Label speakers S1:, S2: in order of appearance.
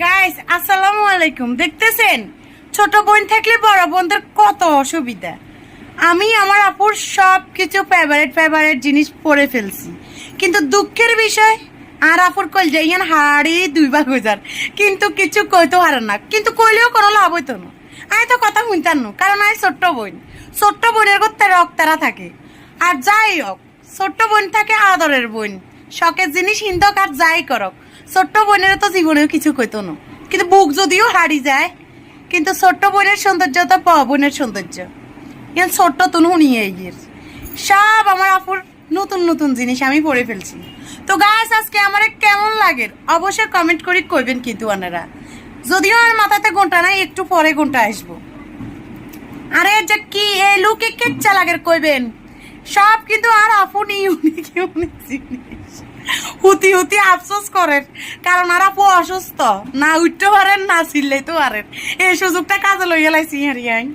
S1: Guys আসসালামু আলাইকুম। দেখতেছেন ছোট বোন থাকলে বড় বোনদের কত অসুবিধা। আমি আমার আপুর সব কিছু ফেভারিট জিনিস পরে ফেলছি, কিন্তু দুঃখের বিষয় আর আপুর কল যাইয়ান হাড়ি 2 ভাগ কিন্তু কিছু কইতে পারে না, কিন্তু কইলেও কোনো লাভ হইতো না। আমি তো কথা শুনতাম না, কারণ আমি ছোট্ট বোনের করতে রক্তারা থাকে। আর যাই হোক, ছোট্ট বোন থাকে আদরের বোন, শখের জিনিস হিন্দক আর যাই করক, ছোট্ট বোনের তো জীবনেও কিছু কইতো না। কিন্তু বুক যদিও হারি যায়, কিন্তু ছোট্ট বোনের সৌন্দর্য তো বড় বোনের সৌন্দর্য। এখন ছোট্ট তুন শুনিয়ে গিয়ে সব আমার আপুর নতুন নতুন জিনিস আমি পরে ফেলছি। তো গাছ আজকে আমার কেমন লাগে অবশ্যই কমেন্ট করে কইবেন, কিন্তু আনারা যদিও আমার মাথাতে ঘন্টা নাই, একটু পরে ঘন্টা আসবো। আরে যে কি এই লুকে কেচ্ছা লাগে কইবেন সব, কিন্তু আর আপু ইউনিক জিনিস হুতি হুতি আফসোস করেন, কারণ আর আপু অসুস্থ, না উঠতে পারেন না চিল্লাইতে পারেন। এই সুযোগটা কাজে লইয়া লাইছি হারিয়াই।